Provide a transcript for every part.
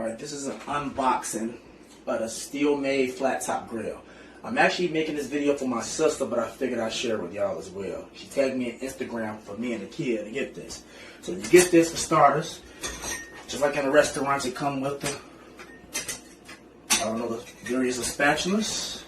Alright, this is an unboxing of the Steelmade Flat Top Grill. I'm actually making this video for my sister, but I figured I'd share it with y'all as well. She tagged me on Instagram for me and the kid to get this. So you get this for starters. Just like in the restaurants, it come with the, the various spatulas.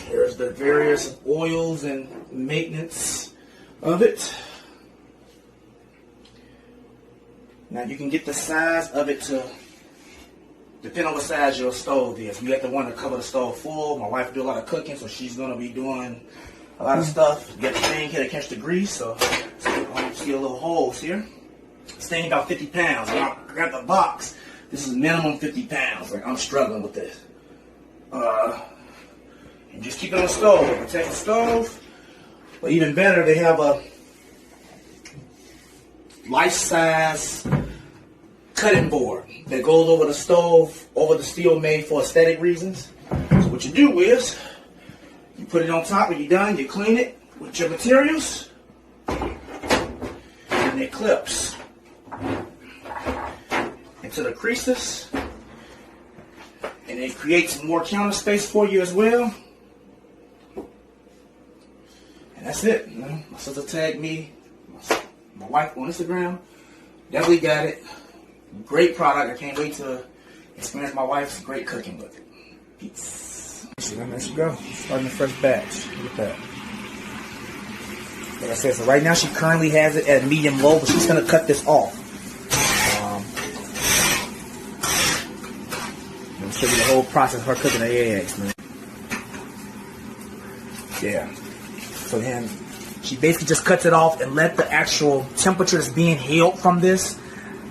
Here's the various oils and maintenance of it. Now you can get the size of it to depend on what size your stove is. You got the one to cover the stove full. My wife do a lot of cooking, so she's gonna be doing a lot of stuff. You got the thing here to catch the grease, so you see a little holes here. This thing about 50 pounds. When I got the box, this is minimum 50 pounds. Like, I'm struggling with this. And just keep it on the stove. Protect the stove. But even better, they have a life-size cutting board that goes over the stove, over the Steelmade for aesthetic reasons. So what you do is, you put it on top when you're done, you clean it with your materials, and it clips into the creases, and it creates more counter space for you as well. And that's it. My sister tagged me, my wife on Instagram. Definitely got it. Great product. I can't wait to experience my wife's great cooking with it. Peace. There she go. Starting a fresh batch. Look at that. Like I said, so right now she currently has it at medium low, but she's going to cut this off. I'll show you the whole process of her cooking the eggs, man. Yeah. So then she basically just cuts it off and let the actual temperature that's being held from this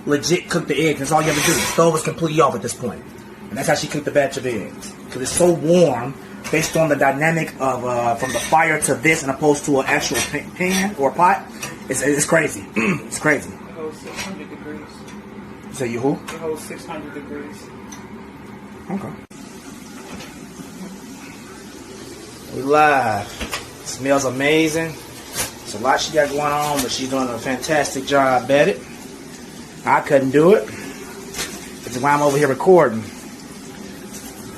legit cook the eggs. That's all you have to do. The stove is completely off at this point. And that's how she cooked the batch of eggs. Because it's so warm based on the dynamic of from the fire to this and opposed to an actual pan or pot. It's crazy. It's crazy. It holds 600 degrees. So you who? It holds 600 degrees. Okay. We live. Smells amazing. It's a lot she got going on, but she's doing a fantastic job at it. I couldn't do it. That's why I'm over here recording.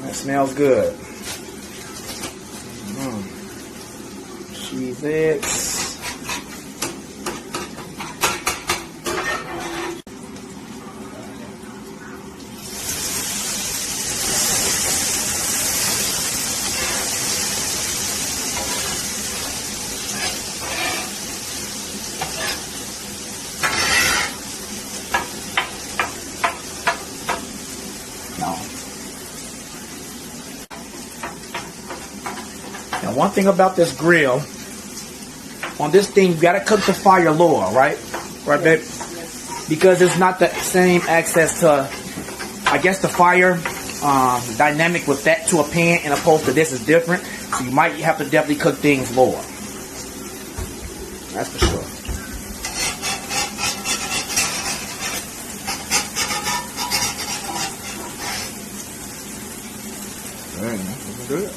That smells good. Cheese eggs. Now, one thing about this grill, on this thing, you gotta cook the fire lower, right? Right, babe? Because it's not the same access to, I guess, the fire dynamic with that to a pan and opposed to this is different. So you might have to definitely cook things lower. That's for sure. Very nice. Looking good.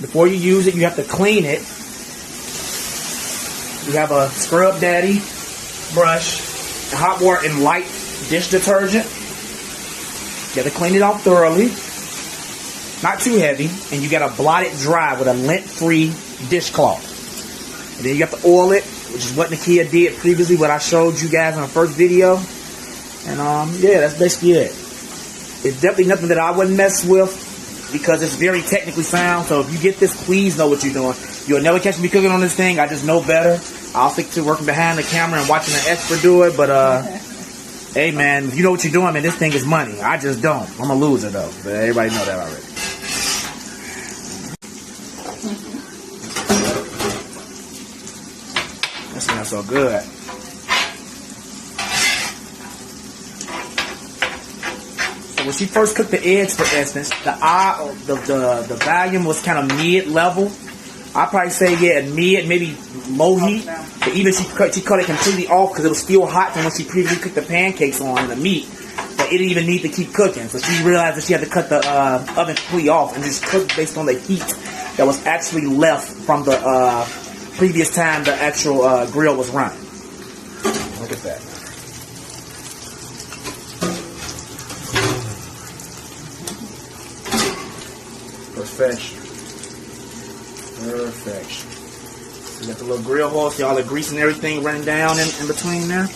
Before you use it, you have to clean it. You have a Scrub Daddy brush, hot water and light dish detergent. You have to clean it off thoroughly, not too heavy, and you got to blot it dry with a lint-free dishcloth. And then you have to oil it, which is what Nakia did previously, what I showed you guys in the first video. And yeah, that's basically it. It's definitely nothing that I wouldn't mess with because it's very technically sound. So if you get this, please know what you're doing. You'll never catch me cooking on this thing. I just know better. I'll stick to working behind the camera and watching an expert do it. But hey man, if you know what you're doing, man, this thing is money. I just don't. I'm a loser though. But everybody know that already. That smells so good. So when she first cooked the eggs, for instance, the volume was kind of mid-level. I'd probably say, yeah, mid, maybe low heat. But even she cut it completely off because it was still hot from when she previously cooked the pancakes on the meat. that it didn't even need to keep cooking. So she realized that she had to cut the oven completely off and just cook based on the heat that was actually left from the previous time the actual grill was running. Look at that. Perfection. Perfection. You got the little grill hole, see all the grease and everything running down in between there.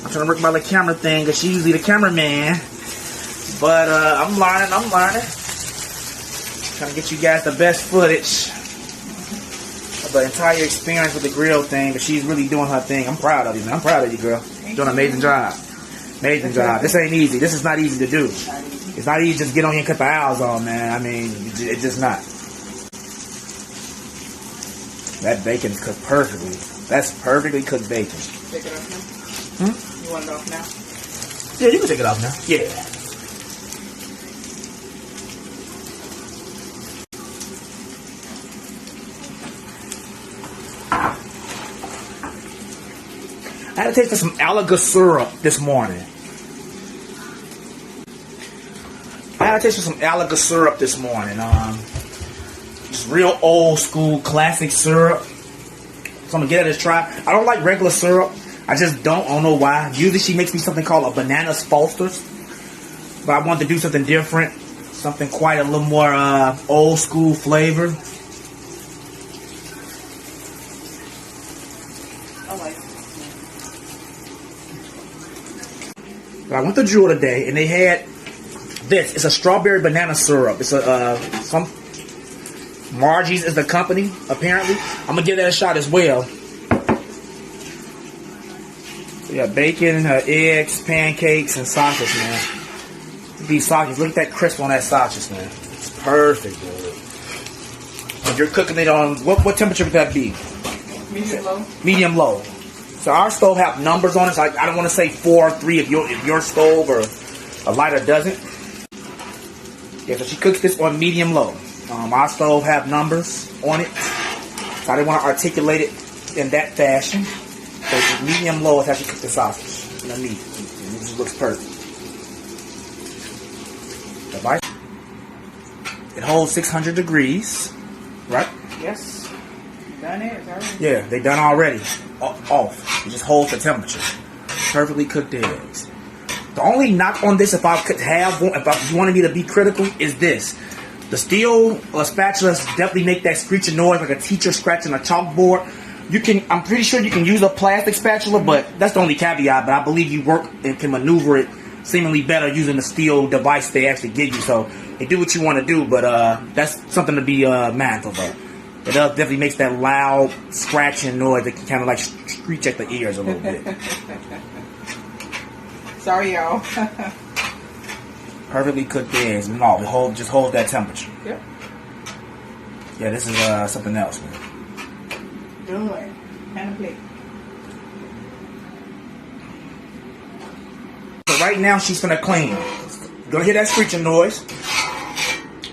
I'm trying to work my little camera thing because she's usually the cameraman. But I'm learning. Trying to get you guys the best footage of the entire experience with the grill thing. But she's really doing her thing. I'm proud of you, man. I'm proud of you, girl. You're doing an amazing job. Amazing job. This ain't easy. This is not easy to do. It's not easy to just get on here and cut the owls on, man. I mean, it's just not. That bacon is cooked perfectly. That's perfectly cooked bacon. Take it off now? You want it off now? Yeah, you can take it off now. Yeah. I had to taste some Alaga syrup this morning. Just real old school classic syrup. So I'm gonna get it a try. I don't like regular syrup. I just don't know why. Usually she makes me something called a bananas Foster's, but I wanted to do something different, something quite a little more old school flavor. I like it. But I went to Jewel today and they had this. It's a strawberry banana syrup. It's a some Margie's is the company apparently. I'm gonna give that a shot as well. We got bacon, eggs, pancakes, and sausage, man. These sausages, look at that crisp on that sausage, man. It's perfect, dude. And you're cooking it on, what temperature would that be? Medium low. Medium low. So our stove have numbers on it, so I don't want to say 4 or 3 if your stove or a lighter doesn't. Yeah, so she cooks this on medium low. Our stove have numbers on it, so I didn't want to articulate it in that fashion. So it's medium low is how she cooks the sausage. And the meat. It just looks perfect. Right? It holds 600 degrees. Right? Yes. You done it? It's already. Yeah, they done already. Off. It just holds the temperature. Perfectly cooked eggs. The only knock on this, if I could have one, if you wanted me to be critical, is this. The steel spatulas definitely make that screeching noise like a teacher scratching a chalkboard. I'm pretty sure you can use a plastic spatula, but that's the only caveat. But I believe you work and can maneuver it seemingly better using the steel device they actually give you. So they do what you want to do, but that's something to be mindful of. It definitely makes that loud scratching noise that can kind of like screech at the ears a little bit. Sorry, y'all. Perfectly cooked eggs. No, just hold that temperature. Yep. Yeah, this is something else, man. Good. And a plate. So right now she's gonna clean. You're gonna hear that screeching noise.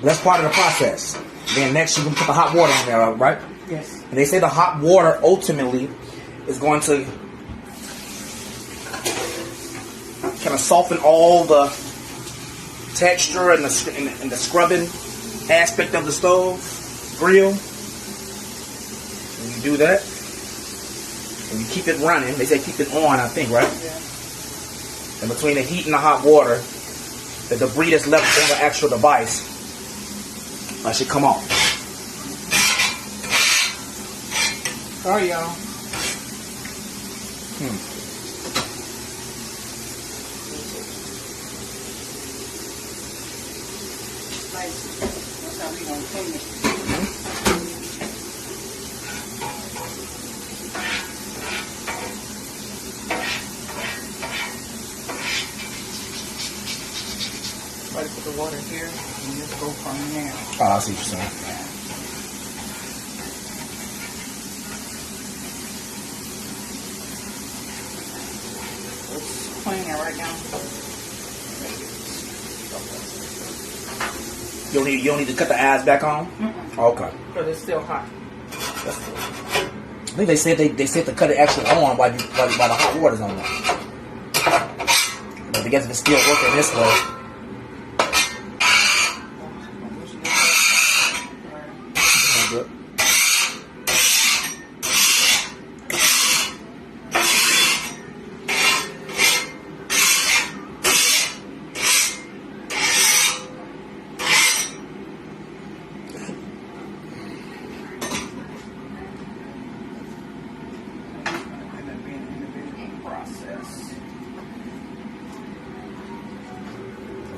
That's part of the process. Then next she's gonna put the hot water in there, right? Yes. And they say the hot water ultimately is going to kind of soften all the texture and the scrubbing aspect of the stove, grill. And you do that, and you keep it running. They say keep it on, I think, right? Yeah. And between the heat and the hot water, the debris that's left on the actual device should come off. Sorry, y'all. Nice. That's how we gonna clean it. Try to put the water here and just go from there. Oh, I see what you're saying. Let's clean it right now. You don't need to cut the eyes back on? Okay. But it's still hot. That's cool. I think they said to cut it actually on while the hot water's on there. Because if it's still working this way. Good.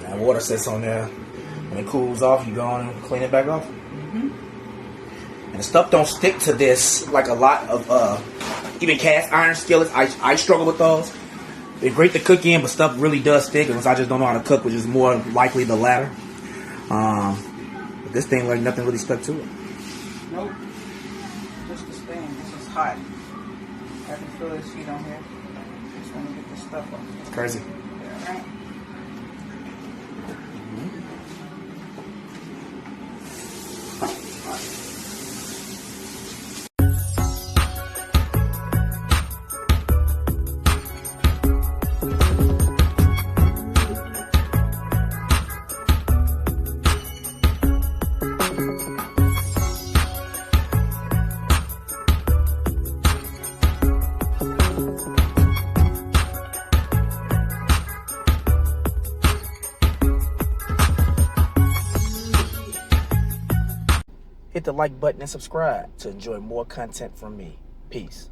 That water sits on there. When it cools off, you go on and clean it back off. And the stuff don't stick to this like a lot of even cast iron skillets. I struggle with those. They're great to cook in, but stuff really does stick. Unless I just don't know how to cook, which is more likely the latter. But this thing, like nothing really stuck to it. Nope. Just the stain. This is hot. I can feel this heat on here. Just want to get this stuff off. It's crazy. Yeah, right. Hit the like button and subscribe to enjoy more content from me. Peace.